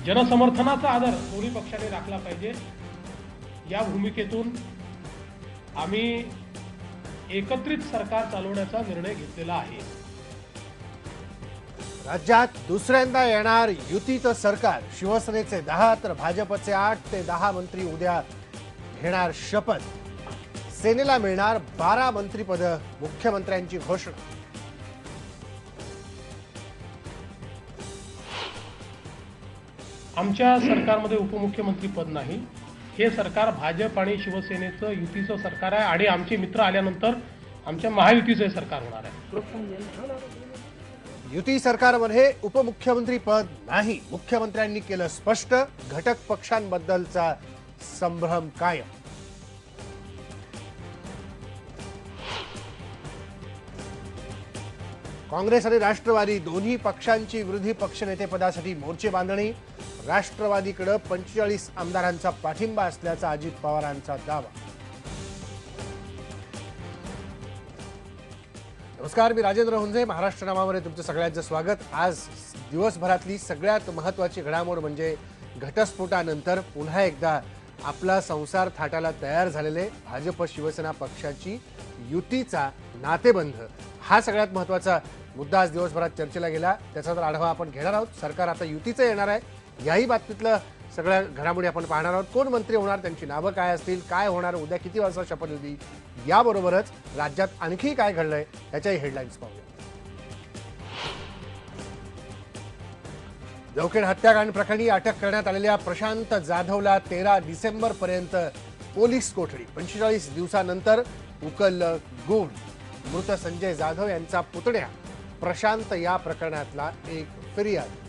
जनसमर्थनाचा आदर दोन्ही पक्षांनी राखला पाहिजे या भूमिकेतून आम्ही एकत्रित सरकार चालवण्याचा निर्णय घेतलेला आहे। राज्यात दुसऱ्यांदा येणार युतीचं सरकार, शिवसेनेचे 10 तर भाजपचे 8 ते 10 मंत्री उद्या घेणार शपथ। सेनेला मिळणार 12 मंत्रीपद, मुख्यमंत्र्यांची घोषणा। आमच्या सरकारमध्ये उपमुख्यमंत्री पद नाही, हे सरकार भाजप आणि शिवसेनेचं युतीचं सरकार आहे आणि आमचे मित्र आल्यानंतर आमच्या महायुतीचं सरकार होणार आहे। युती सरकारमध्ये उपमुख्यमंत्री पद नाही, मुख्यमंत्र्यांनी केलं स्पष्ट। घटक पक्षांबद्दलचा संभ्रम कायम। काँग्रेस आणि राष्ट्रवादी दोन्ही पक्षांची विरोधी पक्षनेतेपदासाठी मोर्चे बांधणी। राष्ट्रवादीकडे 45 आमदारांचा पाठिंबा असल्याचा अजित पवारांचा दावा। नमस्कार, मी राजेंद्र हुंजे, महाराष्ट्र नामामध्ये तुमचं सगळ्यांचं स्वागत। आज दिवसभरातली सगळ्यात महत्त्वाची घडामोड म्हणजे घटस्फोटानंतर पुन्हा एकदा आपला संसार थाटाला तयार झालेले भाजप शिवसेना पक्षाची युतीचा नातेबंध, हा सगळ्यात महत्त्वाचा मुद्दा आज दिवसभरात चर्चेला गेला। त्याचा तर आढावा आपण घेणार आहोत। सरकार आता युतीचं येणार आहे, याही बाबतीतलं सगळ्या घडामोडी आपण पाहणार आहोत। कोण मंत्री होणार, त्यांची नावं काय असतील, काय होणार, उद्या किती वाजता शपथविधी, याबरोबरच राज्यात आणखी काय घडलंय त्याच्याही हेडलाईन्स पाहूया। जवखेड हत्याकांड प्रकरणी अटक करण्यात आलेल्या प्रशांत जाधवला 13 डिसेंबरपर्यंत पोलीस कोठडी। 45 दिवसानंतर उकललं गुण। मृत संजय जाधव यांचा पुतण्या प्रशांत या प्रकरणातला एक फिर्यादी।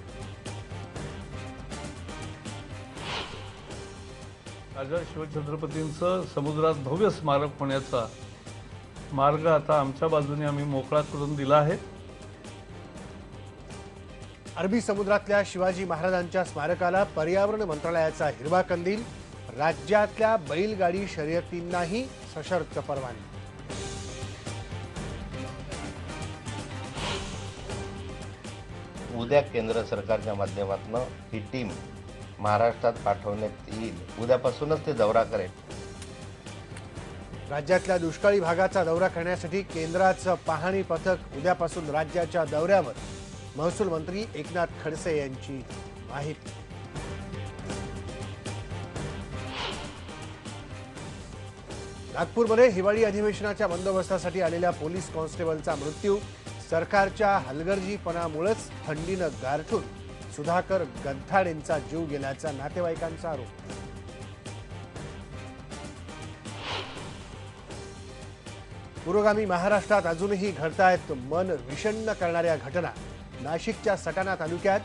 राजा शिवछत्रपतींचं समुद्रात भव्य स्मारक होण्याचा मार्ग आता आमच्या बाजूने आम्ही मोकळा करून दिला आहे। अरबी समुद्रातल्या शिवाजी महाराजांच्या स्मारकाला पर्यावरण मंत्रालयाचा हिरवा कंदील। राज्यातल्या बैलगाडी शर्यतींनाही सशर्त परवानगी। उद्या केंद्र सरकारच्या माध्यमातून ही टीम महाराष्ट्रात पाठवण्यात येईल। उद्यापासूनच ते दौरा करेल। राज्यातल्या दुष्काळी भागाचा दौरा करण्यासाठी केंद्राचं पाहणी पथक उद्यापासून राज्याच्या दौऱ्यावर। महसूल मंत्री एकनाथ खडसे यांची माहिती। नागपूरमध्ये हिवाळी अधिवेशनाच्या बंदोबस्तासाठी आलेल्या पोलीस कॉन्स्टेबलचा मृत्यू। सरकारच्या हलगर्जीपणामुळेच थंडीनं गारठून सुधाकर गंथाडेंचा जीव गेल्याचा नातेवाईकांचा आरोप। पुरोगामी महाराष्ट्रात अजूनही घडतायत मन विषण्ण करणाऱ्या घटना। नाशिकच्या सटाणा तालुक्यात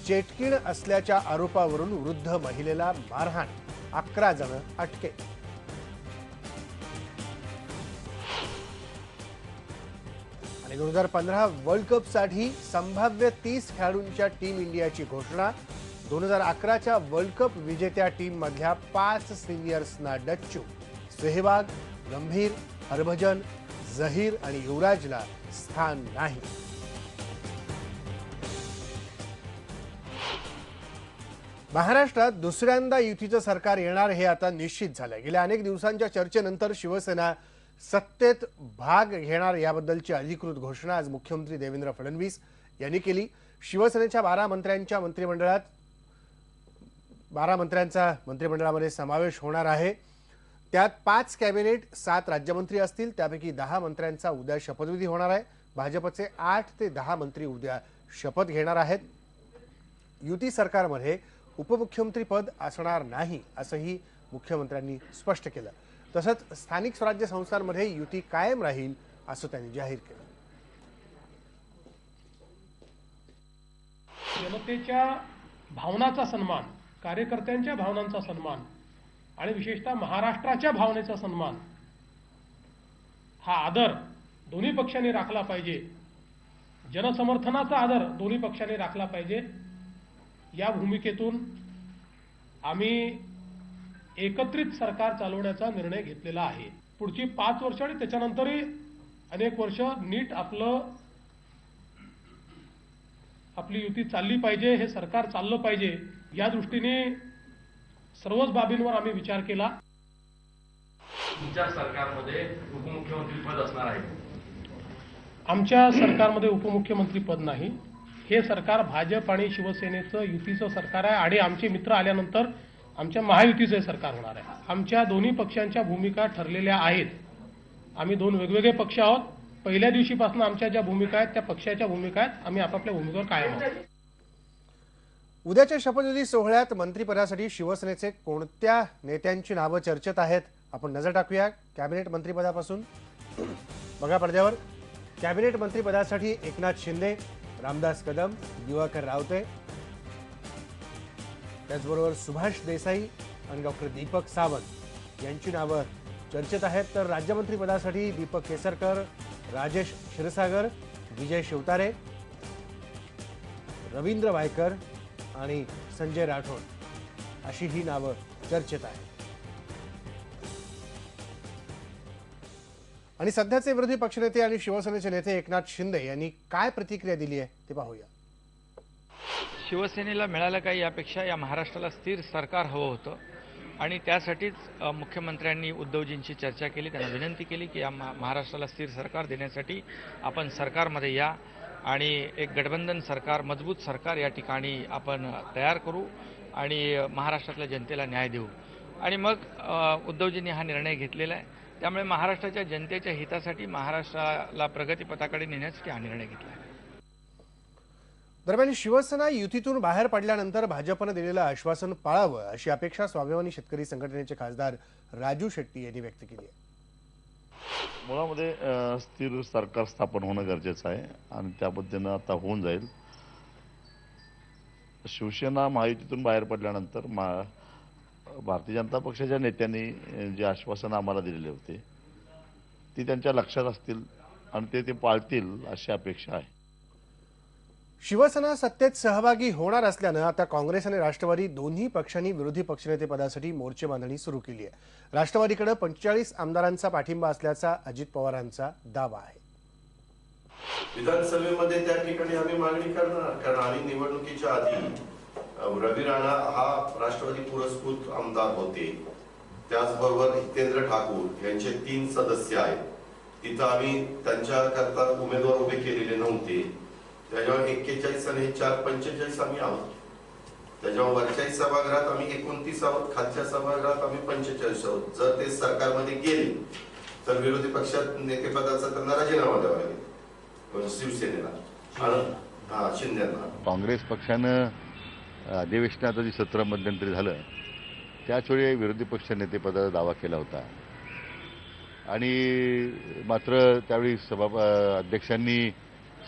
चेटकीण असल्याच्या आरोपावरून वृद्ध महिलेला मारहाण, 11 जण अटकेत। आणि 2015 वर्ल्ड कपसाठी संभाव्य 30 खेळाडूंच्या टीम इंडियाची घोषणा। 2011च्या वर्ल्ड कप विजेत्या टीम मधल्या 5 सिनियर्सना डच्चू। सेहवाग, गंभीर, हरभजन, झहीर आणि युवराजला स्थान नाही। महाराष्ट्रात दुसऱ्यांदा युतीचं सरकार येणार हे आता निश्चित झालंय। गेल्या अनेक दिवसांच्या चर्चेनंतर शिवसेना सत्तेत भाग घेणार याबद्दलची अधिकृत घोषणा आज मुख्यमंत्री देवेंद्र फडणवीस यांनी केली। शिवसेनेच्या 12 मंत्र्यांचा मंत्रिमंडळामध्ये समावेश होणार आहे। त्यात 5 कॅबिनेट, 7 राज्यमंत्री असतील, त्यापैकी 10 मंत्र्यांचा उद्या शपथविधी होणार आहे। भाजपचे 8 ते 10 मंत्री उद्या शपथ घेणार आहेत। युती सरकारमध्ये उपमुख्यमंत्री पद असणार नाही असंही मुख्यमंत्र्यांनी स्पष्ट केलं। तसंच स्थानिक स्वराज्य संस्थांमध्ये युती कायम राहील असं त्यांनी जाहीर केलं। जनतेच्या भावनांचा सन्मान, कार्यकर्त्यांच्या भावनांचा सन्मान आणि विशेषतः महाराष्ट्राच्या भावनेचा सन्मान, हा आदर दोन्ही पक्षांनी राखला पाहिजे। जनसमर्थनाचा आदर दोन्ही पक्षांनी राखला पाहिजे या भूमिकेतून आम्ही एकत्रित सरकार चालवण्याचा निर्णय घेतलेला आहे। पुढची 5 वर्ष आणि त्याच्यानंतरही अनेक वर्ष नीट आपली युती चालली पाहिजे, हे सरकार चाललं पाहिजे, या दृष्टीने सर्वच बाबींवर आम्ही विचार केला. तुमच्या सरकारमध्ये उपमुख्यमंत्री पद असणार आहे? आमच्या सरकारमध्ये उपमुख्यमंत्री पद नाही. हे सरकार भाजप आणि शिवसेनेचं युतीचं सरकार आहे आणि आमचे मित्र आल्यानंतर आमच्या महायुतीचं हे सरकार होणार आहे. आमच्या दोन्ही पक्षांच्या भूमिका ठरलेल्या आहेत. आम्ही दोन वेगवेगळे पक्ष आहोत. पहिल्या दिवशीपासून आमच्या ज्या भूमिका आहेत त्या पक्षाच्या भूमिका आहेत. आम्ही आपापल्या भूमिकेवर कायम आहोत. उद्याच्या शपथविधी सोहळ्यात मंत्रिपदासाठी शिवसेनेचे कोणत्या नेत्यांची नावं चर्चेत आहेत आपण नजर टाकूया. कॅबिनेट मंत्रिपदापासून बघा पडद्यावर. कॅबिनेट मंत्रिपदासाठी एकनाथ शिंदे, रामदास कदम, दिवाकर रावते, त्याचबरोबर सुभाष देसाई आणि डॉक्टर दीपक सावंत यांची नावं चर्चेत आहेत. तर राज्यमंत्रीपदासाठी दीपक केसरकर, राजेश क्षीरसागर, विजय शिवतारे, रवींद्र वायकर आणि संजय राठोड अशी ही नावं चर्चेत आहेत. आणि सध्याचे विरोधी पक्षनेते आणि शिवसेनेचे नेते एकनाथ शिंदे यांनी काय प्रतिक्रिया दिली आहे ते पाहूया. शिवसेनेला मिळालं काय यापेक्षा या महाराष्ट्राला स्थिर सरकार हवं होतं आणि त्यासाठीच मुख्यमंत्र्यांनी उद्धवजींशी चर्चा केली. त्यांना विनंती केली की या महाराष्ट्राला स्थिर सरकार देण्यासाठी आपण सरकारमध्ये या आणि एक गठबंधन सरकार, मजबूत सरकार या ठिकाणी आपण तयार करू आणि महाराष्ट्रातल्या जनतेला न्याय देऊ. आणि मग उद्धवजींनी हा निर्णय घेतलेला आहे. त्यामुळे महाराष्ट्राच्या जनतेच्या हितासाठी, महाराष्ट्राला प्रगतीपथाकडे नेण्यासाठी हा निर्णय घेतला आहे. दरम्यान शिवसेना युतीतून बाहेर पडल्यानंतर भाजपनं दिलेलं आश्वासन पाळावं अशी अपेक्षा स्वाभिमानी शेतकरी संघटनेचे खासदार राजू शेट्टी यांनी व्यक्त केली आहे. मुळामध्ये स्थिर सरकार स्थापन होणं गरजेचं आहे आणि त्या पद्धतीनं आता होऊन जाईल. शिवसेना महायुतीतून बाहेर पडल्यानंतर भारतीय जनता पक्षाच्या नेत्यांनी जे आश्वासन आम्हाला दिलेले होते ती त्यांच्या लक्षात असतील आणि ते पाळतील अशी अपेक्षा आहे. शिवसेना सत्तेत सहभागी होणार असल्यानं आता काँग्रेस आणि राष्ट्रवादी दोन्ही पक्षांनी विरोधी पक्षनेतेपदासाठी मोर्चे बांधणी सुरू केली आहे. राष्ट्रवादीकडे 45 आमदारांचा पाठिंबा असल्याचा अजित पवारांचा दावा आहे. विधानसभेमध्ये त्या ठिकाणी आम्ही मागणी करणार, कारण आम्ही निवडणुकीच्या आधी रवी राणा हा राष्ट्रवादी पुरस्कृत आमदार होते. त्याचबरोबर हितेंद्र ठाकूर यांचे 3 सदस्य आहेत. तिथं आम्ही त्यांच्याकरता उमेदवार उभे केलेले नव्हते. त्याच्यावर 41 आणि 4 45 आम्ही आहोत. त्याच्यावर वरच्याही सभागृहात आम्ही 29 आहोत, खालच्या सभागृहात आम्ही 45 आहोत. जर ते सरकारमध्ये गेले तर विरोधी पक्षात नेतेपदाचा त्यांना राजीनामा द्यावा लागेल शिवसेनेला आणि शिंदेना. काँग्रेस पक्षानं अधिवेशनाचं जे सत्र मध्यंतरी झालं त्याचवेळी विरोधी पक्ष नेतेपदाचा दावा केला होता आणि मात्र त्यावेळी अध्यक्षांनी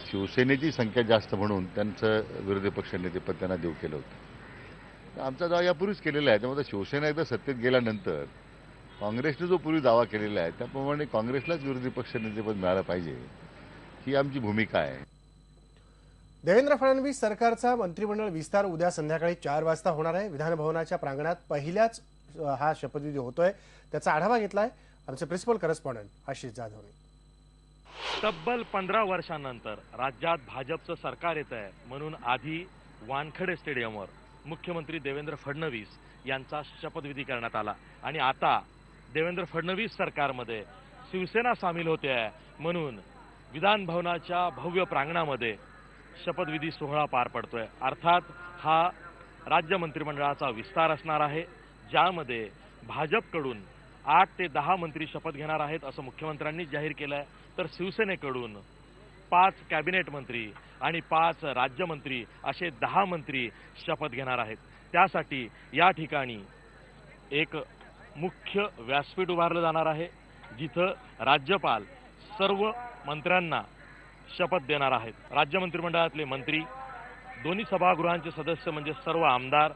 शिवसेनेची संख्या जास्त म्हणून त्यांचं विरोधी पक्ष नेतेपद त्यांना देऊ केलं होतं. आमचा दावा यापूर्वीच केलेला आहे. त्यामुळे शिवसेना एकदा सत्तेत गेल्यानंतर काँग्रेसने जो पूर्वी दावा केलेला आहे त्याप्रमाणे काँग्रेसलाच विरोधी पक्ष नेतेपद मिळालं पाहिजे ही आमची भूमिका आहे. देवेंद्र फडणवीस सरकारचा मंत्रिमंडळ विस्तार उद्या संध्याकाळी 4 वाजता होणार आहे. विधानभवनाच्या प्रांगणात पहिल्याच हा शपथविधी होतोय. त्याचा आढावा घेतलाय आमचे प्रिन्सिपल करस्पॉन्डंट आशिष जाधवने. तब्बल 15 वर्षांनंतर राज्यात भाजपचं सरकार येत आहे म्हणून आधी वानखेडे स्टेडियमवर मुख्यमंत्री देवेंद्र फडणवीस यांचा शपथविधी करण्यात आला आणि आता देवेंद्र फडणवीस सरकारमध्ये शिवसेना सामील होते आहे म्हणून विधान भवनाच्या भव्य प्रांगणामध्ये शपथविधी सोहळा पार पडतोय. अर्थात हा राज्य मंत्रिमंडळाचा विस्तार असणार आहे ज्यामध्ये भाजपकडून 8 ते 10 मंत्री शपथ घेणार आहेत असं मुख्यमंत्र्यांनी जाहीर केलं आहे. तर शिवसेनेकडून 5 कॅबिनेट मंत्री आणि 5 राज्यमंत्री असे 10 मंत्री शपथ घेणार आहेत. त्यासाठी या ठिकाणी एक मुख्य व्यासपीठ उभारलं जाणार आहे जिथं राज्यपाल सर्व मंत्र्यांना शपथ देणार आहेत. राज्य मंत्रिमंडळातले मंत्री, दोन्ही सभागृहांचे सदस्य म्हणजे सर्व आमदार,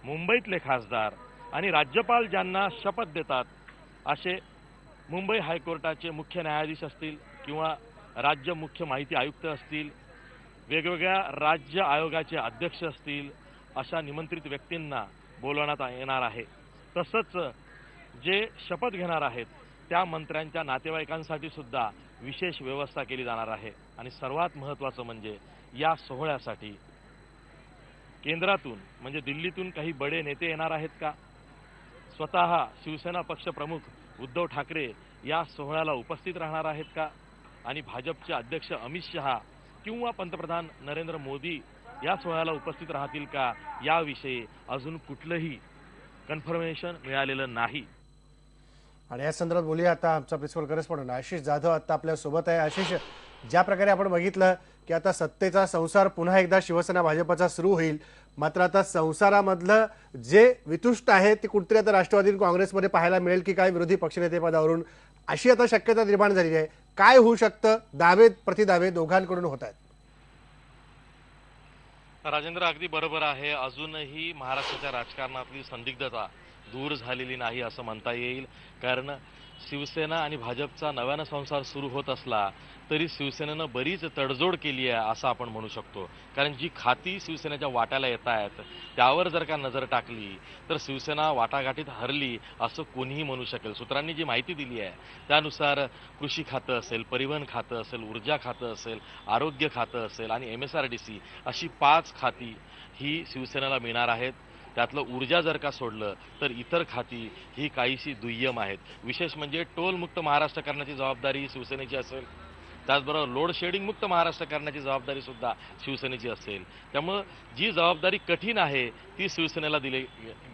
मुंबईतले खासदार आणि राज्यपाल ज्यांना शपथ देतात असे मुंबई हायकोर्टाचे मुख्य न्यायाधीश असतील किंवा राज्य मुख्य माहिती आयुक्त असतील, वेगवेगळ्या राज्य आयोगाचे अध्यक्ष असतील, अशा निमंत्रित व्यक्तींना बोलवण्यात येणार आहे. तसंच जे शपथ घेणार आहेत त्या मंत्र्यांच्या नातेवाईकांसाठी सुद्धा विशेष व्यवस्था केली जाणार आहे. आणि सर्वात महत्त्वाचं म्हणजे या सोहळ्यासाठी केंद्रातून म्हणजे दिल्लीतून काही बडे नेते येणार आहेत का? स्वतः शिवसेना पक्षप्रमुख उद्धव ठाकरे या सोहळ्याला उपस्थित राहणार आहेत का? आणि भाजपचे अध्यक्ष अमित शहा किंवा पंतप्रधान नरेंद्र मोदी या सोहळ्याला उपस्थित राहतील का, याविषयी अजून कुठलंही कन्फर्मेशन मिळालेलं नाही. आणि या संदर्भात बोलूया आता आमचा प्रिन्सिपल करस्पॉन्डंट आशिष जाधव आता आपल्या सोबत आहे. आशिष, ज्या प्रकारे आपण बघितलं की आता सत्तेचा संसार पुन्हा एकदा शिवसेना भाजपचा सुरू होईल, मात्र आता संसारामधलं जे वितुष्ट आहे ते कुठेतरी आता राष्ट्रवादी आणि काँग्रेसमध्ये पाहायला मिळेल की काय विरोधी पक्षनेते पदावरून, अशी आता शक्यता निर्माण झालेली आहे. काय होऊ शकतं? दावे प्रतिदावे दोघांकडून होत आहेत. राजेंद्र, अगदी बरोबर आहे. अजूनही महाराष्ट्राच्या राजकारणातली संदिग्धता दूर झालेली नाही असं म्हणता येईल. कारण शिवसेना आणि भाजपचा नव्यानं संसार सुरू होत असला तरी शिवसेनेनं बरीच तडजोड केली आहे असं आपण म्हणू शकतो. कारण जी खाती शिवसेनेच्या वाट्याला येत आहेत त्यावर जर का नजर टाकली तर शिवसेना वाटाघाटीत हरली असं कोणीही म्हणू शकेल. सूत्रांनी जी माहिती दिली आहे त्यानुसार कृषी खातं असेल, परिवहन खातं असेल, ऊर्जा खातं असेल, आरोग्य खातं असेल आणि MSRDC अशी 5 खाती ही शिवसेनेला मिळणार आहेत. त्यातलं ऊर्जा जर का सोडलं तर इतर खाती ही काहीशी दुय्यम आहेत. विशेष म्हणजे टोलमुक्त महाराष्ट्र करण्याची जबाबदारी शिवसेनेची असेल, त्याचबरोबर लोड शेडिंग मुक्त महाराष्ट्र करण्याची जबाबदारी सुद्धा शिवसेनेची असेल. त्यामुळं जी जबाबदारी कठीण आहे ती शिवसेनेला दिली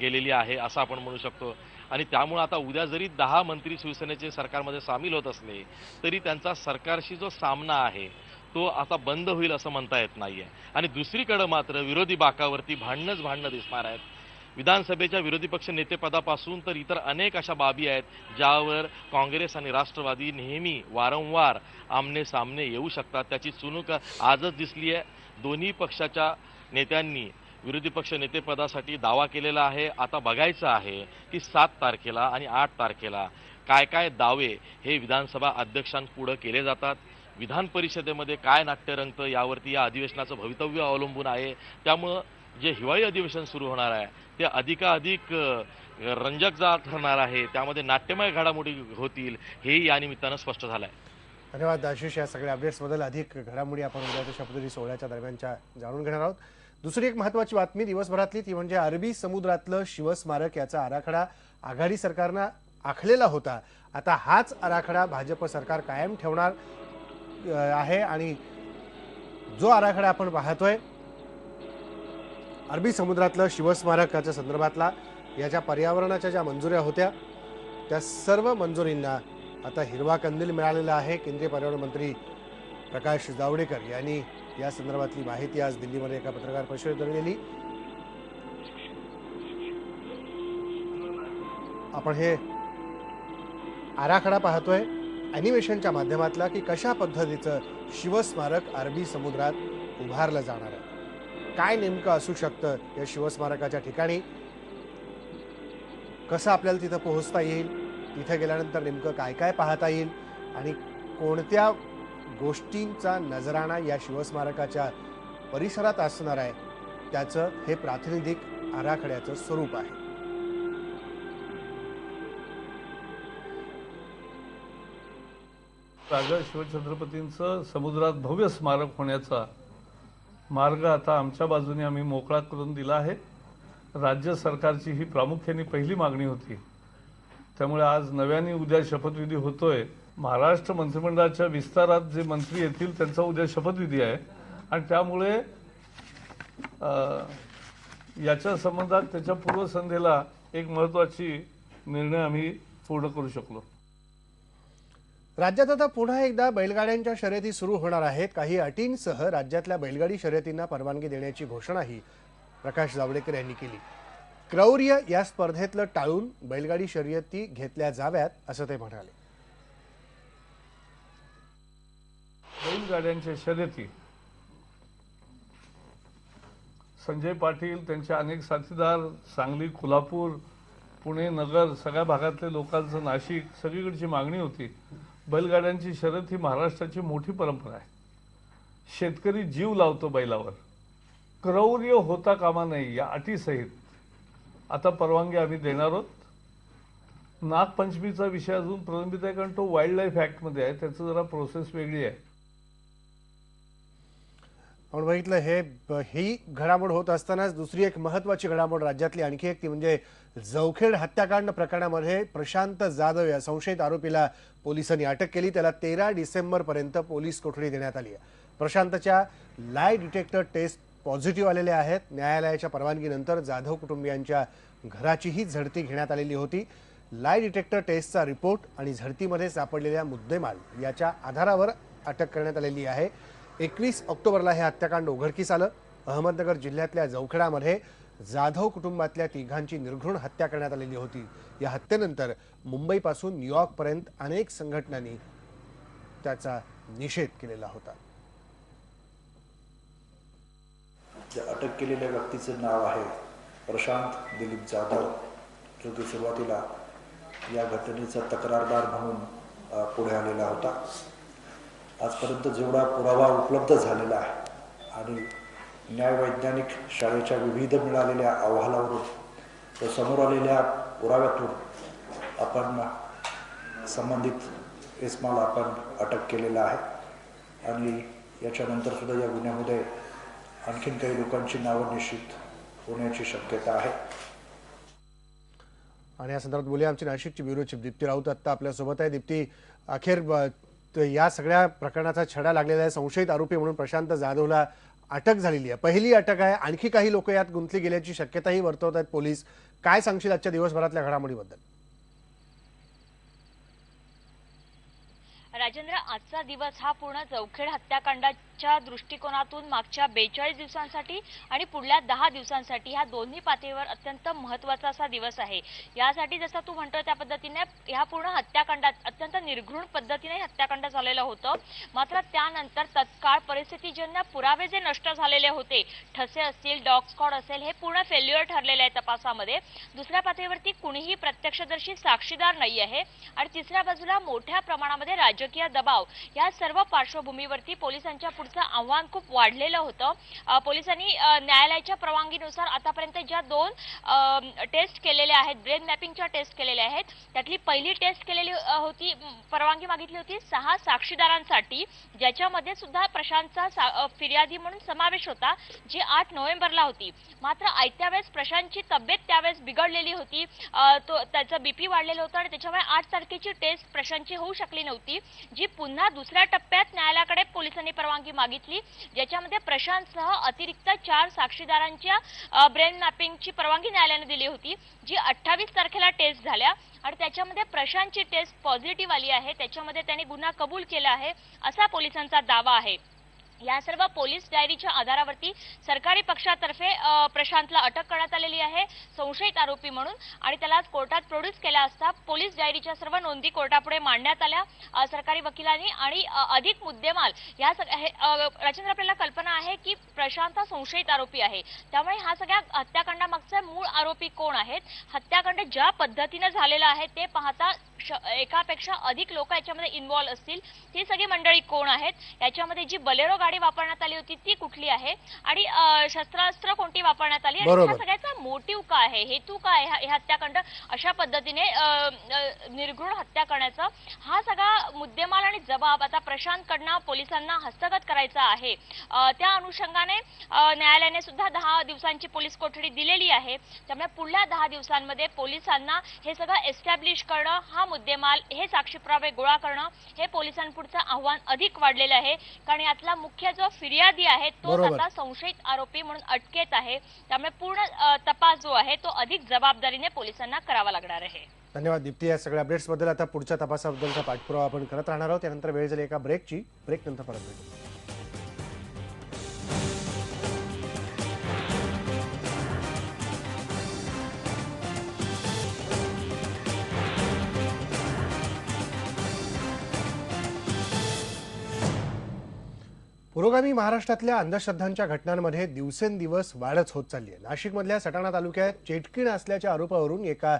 गेलेली आहे असं आपण म्हणू शकतो. आणि त्यामुळे आता उद्या जरी 10 मंत्री शिवसेनेचे सरकारमध्ये सामील होत असले तरी त्यांचा सरकारशी जो सामना आहे तो आता बंद होईल असं म्हणता येत नाहीये. आणि दुसरीकडे मात्र विरोधी बाकावरती भांडणं दिसणार आहेत. विधानसभेच्या विरोधी पक्ष नेतेपदापासून तर इतर अनेक अशा बाबी आहेत ज्यावर काँग्रेस आणि राष्ट्रवादी नेहमी वारंवार आमने सामने येऊ शकतात. त्याची चुणूक आजच दिसली आहे. दोन्ही पक्षाच्या नेत्यांनी विरोधी पक्ष नेतेपदासाठी दावा केलेला आहे. आता बघायचं आहे की 7 तारखेला आणि 8 तारखेला काय काय दावे हे विधानसभा अध्यक्षांपुढे केले जातात. विधान परिषदेमध्ये काय नाट्य रंगतं यावरती या अधिवेशनाचं भवितव्य अवलंबून आहे. त्यामुळं जे हिवाळी अधिवेशन सुरू होणार आहे ते अधिकाधिक रंजक ठरणार आहे. त्यामध्ये नाट्यमय घडामोडी होतील हे या निमित्तानं स्पष्ट झालं आहे. धन्यवाद आशिष. या सगळ्या अपडेट्सबद्दल अधिक घडामोडी आपण उद्याच्या शपथविधी सोहळ्याच्या दरम्यानच्या जाणून घेणार आहोत. दुसरी एक महत्त्वाची बातमी दिवसभरातली ती म्हणजे अरबी समुद्रातलं शिवस्मारक याचा आराखडा आघाडी सरकारनं आखलेला होता. आता हाच आराखडा भाजप सरकार कायम ठेवणार आहे आणि जो आराखडा आपण पाहतोय अरबी समुद्रातलं शिवस्मारकाच्या संदर्भातला याच्या पर्यावरणाच्या ज्या मंजुऱ्या होत्या त्या सर्व मंजुरींना आता हिरवा कंदील मिळालेला आहे. केंद्रीय पर्यावरण मंत्री प्रकाश जावडेकर यांनी या संदर्भातली माहिती आज दिल्लीमध्ये एका पत्रकार परिषदेत दिली. आपण हे आराखडा पाहतोय ॲनिमेशनच्या माध्यमातला की कशा पद्धतीचं शिवस्मारक अरबी समुद्रात उभारलं जाणार आहे, काय नेमकं असू शकतं या शिवस्मारकाच्या ठिकाणी, कसं आपल्याला तिथं पोहोचता येईल, तिथे गेल्यानंतर नेमकं काय काय पाहता येईल आणि कोणत्या गोष्टींचा नजराणा या शिवस्मारकाच्या परिसरात असणार आहे त्याचं हे प्रातिनिधिक आराखड्याचं स्वरूप आहे. राजा शिवछत्रपतींचं समुद्रात भव्य स्मारक होण्याचा मार्ग आता आमच्या बाजूने आम्ही मोकळा करून दिला आहे. राज्य सरकारची ही प्रामुख्याने पहिली मागणी होती. त्यामुळे आज नव्याने उद्या शपथविधी होतोय. महाराष्ट्र मंत्रिमंडळाच्या विस्तारात जे मंत्री येतील त्यांचा उद्या शपथविधी आहे आणि त्यामुळे याच्या संबंधात त्याच्या पूर्वसंध्येला एक महत्त्वाची निर्णय आम्ही पूर्ण करू शकलो. राज्यात आता पुन्हा एकदा बैलगाड्यांच्या शर्यती सुरू होणार आहेत. काही अटींसह राज्यातल्या बैलगाडी शर्यतींना परवानगी देण्याची घोषणाही प्रकाश जावडेकर यांनी केली. क्रौर्य या स्पर्धेतलं टाळून बैलगाडी शर्यती घेतल्या जाव्यात असं ते म्हणाले. बैलगाड्यांच्या शर्यती संजय पाटील त्यांचे अनेक साथीदार सांगली, कोल्हापूर, पुणे, नगर सगळ्या भागातले लोकांचं, नाशिक सगळीकडची मागणी होती. बैलगाड्यांची शर्यत ही महाराष्ट्राची मोठी परंपरा आहे. शेतकरी जीव लावतो बैलावर. क्रौर्य होता कामा नये या अटीसहित आता परवानगी आम्ही देणार आहोत. नागपंचमीचा विषय अजून प्रलंबित आहे कारण तो वाईल्ड लाईफ ऍक्टमध्ये आहे. त्याचं जरा प्रोसेस वेगळी आहे. आपण बघितलं ही घडामोड होत असतानाच दुसरी एक महत्त्वाची घडामोड राज्यातली आणखी एक ती म्हणजे जवखेड हत्याकांड प्रकरणामध्ये प्रशांत जाधव या संशयित आरोपीला पोलिसांनी अटक केली. त्याला 13 डिसेंबरपर्यंत पोलीस कोठडी देण्यात आली आहे. प्रशांतच्या लाय डिटेक्टर टेस्ट पॉझिटिव्ह आलेले आहेत. न्यायालयाच्या परवानगीनंतर जाधव कुटुंबियांच्या घराचीही झडती घेण्यात आलेली होती. लाय डिटेक्टर टेस्टचा रिपोर्ट आणि झडतीमध्ये सापडलेल्या मुद्देमाल याच्या आधारावर अटक करण्यात आलेली आहे. 21 ऑक्टोबरला हे हत्याकांड उघडकीस आलं. अहमदनगर जिल्ह्यातल्या जवखेडामध्ये जाधव कुटुंबातल्या तिघांची निर्घृण हत्या करण्यात आलेली होती. या हत्येनंतर मुंबईपासून न्यूयॉर्कपर्यंत अनेक संघटनांनी त्याचा निषेध केलेला होता. ज्या अटक केलेल्या व्यक्तीचं नाव आहे प्रशांत दिलीप जाधव, जो की सुरुवातीला या घटनेचा तक्रारदार म्हणून पुढे आलेला होता. आजपर्यंत जेवढा पुरावा उपलब्ध झालेला आहे आणि न्यायवैज्ञानिक शाळेच्या विविध मिळालेल्या अहवालावरून व समोर आलेल्या पुराव्यातून आपण संबंधित इस्माला आपण अटक केलेला आहे आणि याच्यानंतर सुद्धा या गुन्ह्यामध्ये आणखीन काही लोकांची नावं निश्चित होण्याची शक्यता आहे. आणि या संदर्भात बोलूया आमची नाशिकची ब्युरो चीफ दीप्ती राऊत आत्ता आपल्यासोबत आहे. दीप्ती, अखेर या सगळ्या प्रकरणाचा छडा लागलेला आहे. संशयित आरोपी म्हणून प्रशांत जाधवला अटक झालेली आहे. पहिली अटक आहे. आणखी काही लोक यात गुंतली गेल्याची शक्यताही वर्तवत आहेत पोलीस. काय सांगशील आजच्या दिवसभरातल्या घडामोडीबद्दल? राजेंद्र, आजचा दिवस हा पूर्ण जवखेड हत्याकांडाच्या दृष्टिकोनातून मागच्या 42 दिवसांसाठी आणि पुढल्या 10 दिवसांसाठी ह्या दोन्ही पातळीवर अत्यंत महत्त्वाचा असा दिवस आहे. यासाठी जसं तू म्हणतो त्या पद्धतीने ह्या पूर्ण हत्याकांडात अत्यंत निर्घृण पद्धतीने हत्याकांड झालेलं होतं. मात्र त्यानंतर तत्काळ परिस्थितीजन्य पुरावे जे नष्ट झालेले होते, ठसे असतील, डॉग स्क्वॉड असेल, हे पूर्ण फेल्युअर ठरलेले आहे तपासामध्ये. दुसऱ्या पातळीवरती कुणीही प्रत्यक्षदर्शी साक्षीदार नाही आहे आणि तिसऱ्या बाजूला मोठ्या प्रमाणामध्ये राजकीय दबाव, या सर्व पार्श्वभूमीवरती पोलिसांच्या पुढचं आव्हान खूप वाढलेलं होतं. पोलिसांनी न्यायालयाच्या परवानगीनुसार आतापर्यंत ज्या 2 टेस्ट केलेल्या आहेत, ब्रेन मॅपिंगच्या टेस्ट केलेल्या आहेत, त्यातली पहिली टेस्ट केलेली होती, परवानगी मागितली होती 6 साक्षीदारांसाठी, ज्याच्यामध्ये सुद्धा प्रशांतचा फिर्यादी म्हणून समावेश होता, जी 8 नोव्हेंबरला होती. मात्र आयत्या वेळेस प्रशांतची तब्येत त्यावेळेस बिघडलेली होती, त्याचं बीपी वाढलेलं होतं आणि त्याच्यामुळे 8 तारखेची टेस्ट प्रशांतची होऊ शकली नव्हती, जी पुन्हा दुसऱ्या टप्प्यात न्यायालयाकडे पोलिसांनी परवानगी मागितली, ज्याच्यामध्ये प्रशांतसह अतिरिक्त 4 साक्षीदारांच्या ब्रेन मॅपिंगची परवानगी न्यायालयाने दिली होती, जी 28 तारखेला टेस्ट झाल्या आणि त्याच्यामध्ये प्रशांतची टेस्ट पॉझिटिव्ह आली आहे. त्याच्यामध्ये त्यांनी गुन्हा कबूल केला आहे असा पोलिसांचा दावा आहे. या सर्व पोलीस डायरीच्या आधारावरती सरकारी पक्षातर्फे प्रशांतला अटक करण्यात आलेली आहे संशयित आरोपी म्हणून आणि त्याला कोर्टात प्रोड्यूस केला असता पोलीस डायरीच्या सर्व नोंदी कोर्टापुढे मांडण्यात आल्या सरकारी वकिलांनी आणि अधिक मुद्देमाल या राजेंद्र, आपल्याला कल्पना आहे की प्रशांत हा संशयित आरोपी आहे, त्यामुळे हा सगळ्या हत्याकांडामागचा मूळ आरोपी कोण आहेत, हत्याकांड ज्या पद्धतीने झालेला आहे ते पाहता एकापेक्षा अधिक लोक याच्यामध्ये इन्व्हॉल्व असतील, ती सगळी मंडळी कोण आहेत, याच्यामध्ये जी बलेरो गाडी वापरण्यात आली होती ती कुठली आहे आणि शस्त्रास्त्र कोणती वापरण्यात आली आणि या सगळ्याचा मोटिव्ह काय आहे, हेतू काय आहे, हे हत्याकांड अशा पद्धतीने निर्घृण हत्या करण्याचा, हा सगळा मुद्देमाल आणि जबाब आता प्रशांतकडनं पोलिसांना हस्तगत करायचा आहे. त्या अनुषंगाने न्यायालयाने सुद्धा 10 दिवसांची पोलीस कोठडी दिलेली आहे. त्यामुळे पुढल्या 10 दिवसांमध्ये पोलिसांना हे सगळं एस्टॅब्लिश करणं, हा मुद्देमाल, हे साक्षी पुरावे गोळा करणं, हे पोलिसांपुढचं आव्हान अधिक वाढलेलं आहे. कारण यातला मुख्य जो फिर्यादी आहे तो आता संशयित आरोपी म्हणून अटकेत आहे. त्यामुळे पूर्ण तपास जो आहे तो अधिक जबाबदारीने पोलिसांना करावा लागणार आहे. धन्यवाद दीप्ती. या सगळ्या अपडेट्सबद्दल. आता पुढच्या तपासाबद्दलचा पाठपुरावा आपण करत राहणार आहोत. त्यानंतर वेळ झाली एका ब्रेकची. ब्रेक नंतर परत भेटू. पुरोगामी महाराष्ट्रातल्या अंधश्रद्धांच्या घटनांमध्ये दिवसेंदिवस वाढच होत चालली आहे. नाशिकमधल्या सटाणा तालुक्यात चेटकीण असल्याच्या आरोपावरून एका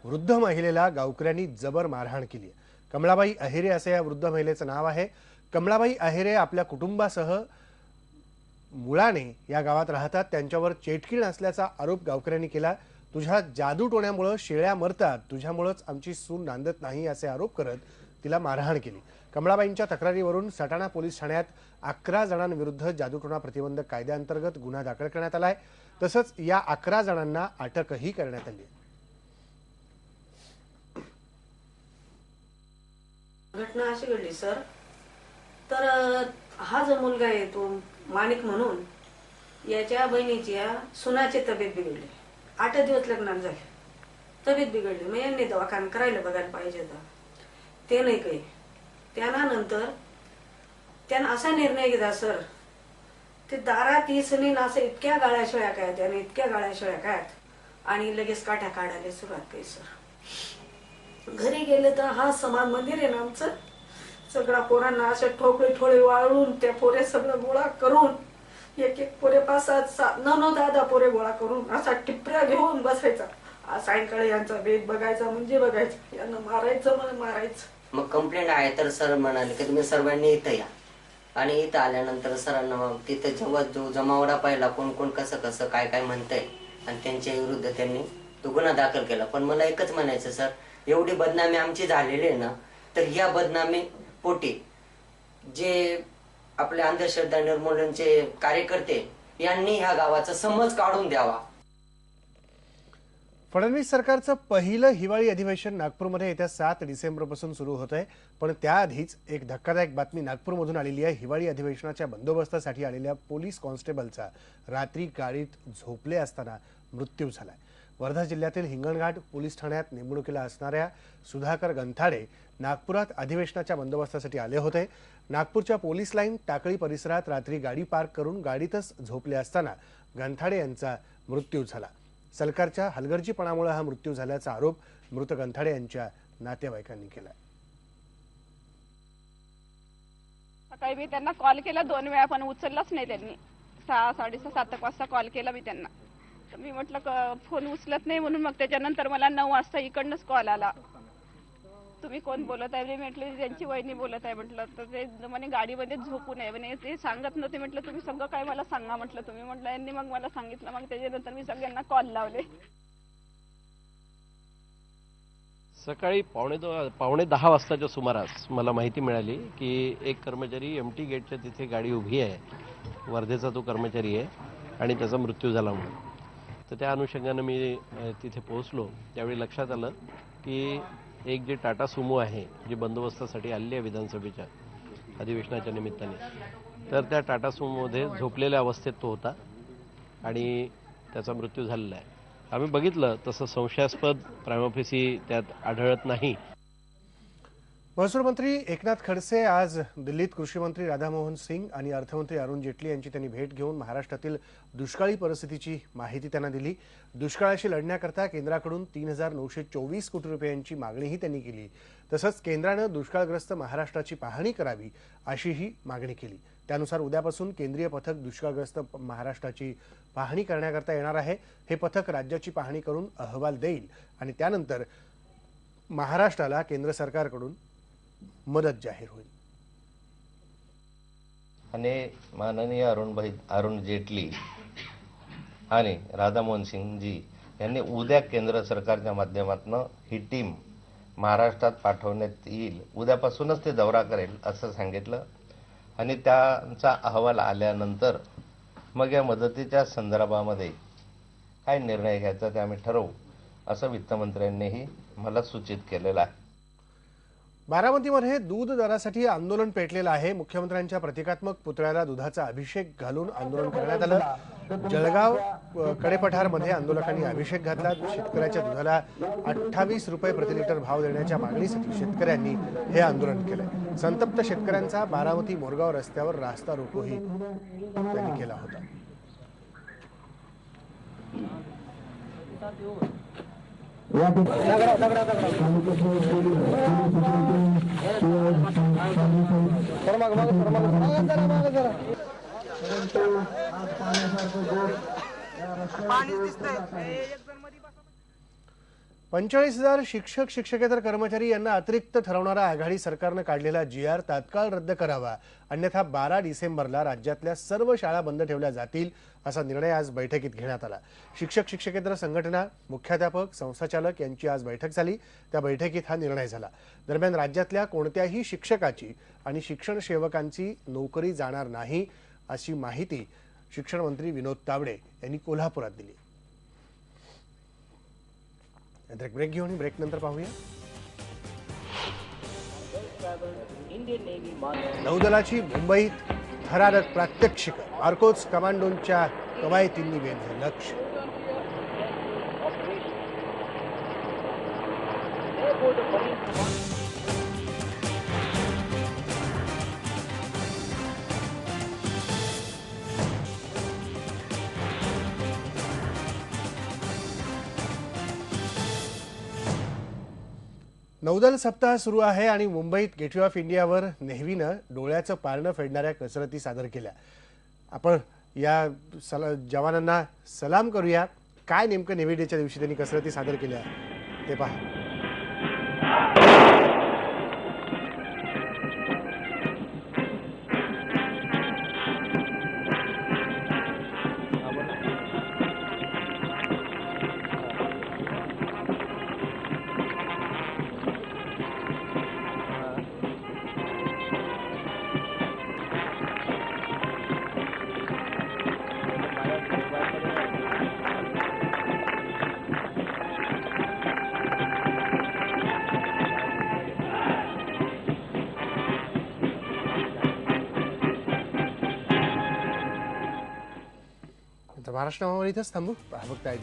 वृद्ध महिलेला गावकऱ्यांनी जबर मारहाण केली आहे. कमलाबाई अहिरे असे या वृद्ध महिलेचं नाव आहे. कमलाबाई अहिरे आपल्या कुटुंबासह मुळाणे या गावात राहतात. त्यांच्यावर चेटकीण असल्याचा आरोप गावकऱ्यांनी केला. तुझ्या जादूटोण्यामुळे शेळ्या मरतात, तुझ्यामुळेच आमची सून नांदत नाही असे आरोप करत तिला मारहाण केली. कमळाबाईंच्या तक्रारीवरून सटाणा पोलीस ठाण्यात 11 जणांविरुद्ध जादूटोणा प्रतिबंधक कायद्याअंतर्गत गुन्हा दाखल करण्यात आलाय. तसंच या 11 जणांना अटकही करण्यात आली आहे. घटना अशी घडली सर, तर हा जो मुलगा आहे तो माणिक म्हणून, याच्या बहिणीच्या सुनाची तब्येत बिघडली. 8 दिवस लग्नाला झाले, तब्येत बिघडली. मग यांनी दवाखाना करायला बघायला पाहिजे होता, ते नाही काही. त्यानंतर त्यानं असा निर्णय घेतला सर, ते दारात इसनी असं इतक्या गाळ्या शेळ्या काय, त्याने इतक्या गाळ्या शेळ्या काय, आणि लगेच काठ्या काढायला सुरुवात केली सर. घरी गेले तर हा समाज मंदिर आहे ना आमचं, सगळ्या पोरांना असे ठोकळे ठोळे वाळून त्या पोरे सगळं गोळा करून, एक एक पोरे 5-7 9 10 पोरे गोळा करून असा टिपऱ्या घेऊन बसायचा. सायंकाळी यांचा बेग बघायचा म्हणजे बघायचा, यांना मारायचं म्हणजे मारायचं. मग कंप्लेंट आहे तर सर म्हणाले की तुम्ही सर्वांनी इथं या, आणि इथं आल्यानंतर सरांना मग तिथे जेव्हा जो जमावडा पाहिला कोण कोण कसं कसं काय काय म्हणतंय, आणि त्यांच्या विरुद्ध त्यांनी तो गुन्हा दाखल केला. पण मला एकच म्हणायचं सर, एवढी बदनामी आमची झालेली आहे ना, तर या बदनामी पोटी जे आपले अंधश्रद्धा निर्मूलनचे कार्यकर्ते यांनी ह्या गावाचा समज काढून द्यावा. फडणवीस सरकारचं पहिलं हिवाळी अधिवेशन नागपूरमध्ये येत्या 7 डिसेंबरपासून सुरू होत आहे. पण त्याआधीच एक धक्कादायक बातमी नागपूरमधून आलेली आहे. हिवाळी अधिवेशनाच्या बंदोबस्तासाठी आलेल्या पोलीस कॉन्स्टेबलचा रात्री गाडीत झोपले असताना मृत्यू झालाय. वर्धा जिल्ह्यातील हिंगणघाट पोलीस ठाण्यात नेमणुकीला असणाऱ्या सुधाकर गंथाडे नागपुरात अधिवेशनाच्या बंदोबस्तासाठी आले होते. नागपूरच्या पोलीस लाईन टाकळी परिसरात रात्री गाडी पार्क करून गाडीतच झोपले असताना गंथाडे यांचा मृत्यू झाला. सरकारच्या हलगर्जीपणामुळे हा मृत्यू झाल्याचा आरोप मृत गंथाडे यांच्या नातेवाईकांनी केला. सकाळी मी त्यांना कॉल केला 2 वेळा, पण उचललाच नाही त्यांनी. 6, 6:30, 7 वाजता कॉल केला मी त्यांना. तर मी म्हटलं फोन उचलत नाही, म्हणून मग त्याच्यानंतर मला 9 वाजता इकडनंच कॉल आला. तुम्ही कोण बोलत आहे? म्हटलं त्यांची वहिनी बोलत आहे. म्हटलं तर ते म्हणे गाडीमध्ये झोपू नये म्हणे, ते सांगत नव्हते. म्हटलं तुम्ही सगळं काय मला सांगा म्हटलं तुम्ही. म्हटलं यांनी मग मला सांगितलं. मग त्याच्यानंतर मी सगळ्यांना कॉल लावले. सकाळी 9:15 वाजताच्या सुमारास मला माहिती मिळाली की एक कर्मचारी एमटी गेटच्या तिथे गाडी उभी आहे, वर्धेचा तो कर्मचारी आहे, आणि त्याचा मृत्यू झाला म्हणून. तर त्या अनुषंगानं मी तिथे पोहोचलो. त्यावेळी लक्षात आलं की एक जे टाटा सुमो आहे, जी बंदोबस्तासाठी आलेली आहे विधानसभेच्या अधिवेशनाच्या निमित्ताने, तर त्या टाटा सुमोमध्ये झोपलेल्या अवस्थेत तो होता आणि त्याचा मृत्यू झालेला आहे. आम्ही बघितलं तसं संशयास्पद प्रायमोफेसी त्यात आढळत नाही. महसूल मंत्री एकनाथ खडसे आज दिल्लीत कृषी मंत्री राधामोहन सिंग आणि अर्थमंत्री अरुण जेटली यांची त्यांनी भेट घेऊन महाराष्ट्रातील दुष्काळी परिस्थितीची माहिती त्यांना दिली. दुष्काळाशी लढण्याकरता केंद्राकडून 3,924 कोटी रुपयांची मागणीही त्यांनी केली. तसंच केंद्रानं दुष्काळग्रस्त महाराष्ट्राची पाहणी करावी अशीही मागणी केली. त्यानुसार उद्यापासून केंद्रीय पथक दुष्काळग्रस्त महाराष्ट्राची पाहणी करण्याकरता येणार आहे. हे पथक राज्याची पाहणी करून अहवाल देईल आणि त्यानंतर महाराष्ट्राला केंद्र सरकारकडून मदत जाहीर होईल. आणि माननीय अरुण जेटली आणि राधामोहन सिंगजी यांनी उद्या केंद्र सरकारच्या माध्यमातून ही टीम महाराष्ट्रात पाठवण्यात येईल. उद्यापासूनच ते दौरा करेल असं सांगितलं. आणि त्यांचा अहवाल आल्यानंतर मग या मदतीच्या संदर्भामध्ये काय निर्णय घ्यायचा ते आम्ही ठरवू असं वित्तमंत्र्यांनीही मला सूचित केलेलं आहे. बारामतीमध्ये दूध दरासाठी आंदोलन पेटलेलं आहे. मुख्यमंत्र्यांच्या प्रतिकात्मक पुतळ्याला दुधाचा अभिषेक घालून आंदोलन करण्यात आलं. जळगाव कडेपठारमध्ये आंदोलकांनी अभिषेक घातला. शेतकऱ्याच्या दुधाला 28 रुपये प्रति लिटर भाव देण्याच्या मागणीसाठी शेतकऱ्यांनी हे आंदोलन केलंय. संतप्त शेतकऱ्यांचा बारामती मोरगाव रस्त्यावर रास्ता रोकोही त्यांनी केला होता. 45,000 शिक्षक शिक्षकेतर कर्मचारी यांना अतिरिक्त ठरवणारा आघाडी सरकारनं काढलेला GR तात्काळ रद्द करावा, अन्यथा 12 डिसेंबरला राज्यातल्या सर्व शाळा बंद ठेवल्या जातील असा निर्णय आज बैठकीत घेण्यात आला. शिक्षक शिक्षकेतर संघटना, मुख्याध्यापक, संस्थाचालक यांची आज बैठक झाली. त्या बैठकीत हा निर्णय झाला. दरम्यान राज्यातल्या कोणत्याही शिक्षकाची आणि शिक्षण सेवकांची नोकरी जाणार नाही अशी माहिती शिक्षण मंत्री विनोद तावडे यांनी कोल्हापुरात दिली. एक ब्रेक घेऊ आणि ब्रेक नंतर पाहूया. नौदलाची मुंबईत थरारक प्रात्यक्षिक, मार्कोच कमांडोंच्या कवायतींनी वेधलं लक्ष. नौदल सप्ताह सुरू आहे आणि मुंबईत गेटवे ऑफ इंडियावर नेव्हीनं डोळ्याचं पारणं फेडणाऱ्या कसरती सादर केल्या. आपण या जवानांना सलाम करूया. काय नेमकं नेव्ही डेच्या दिवशी त्यांनी कसरती सादर केल्या ते पहा. महाराष्ट्र इथंच थांबू. बघताय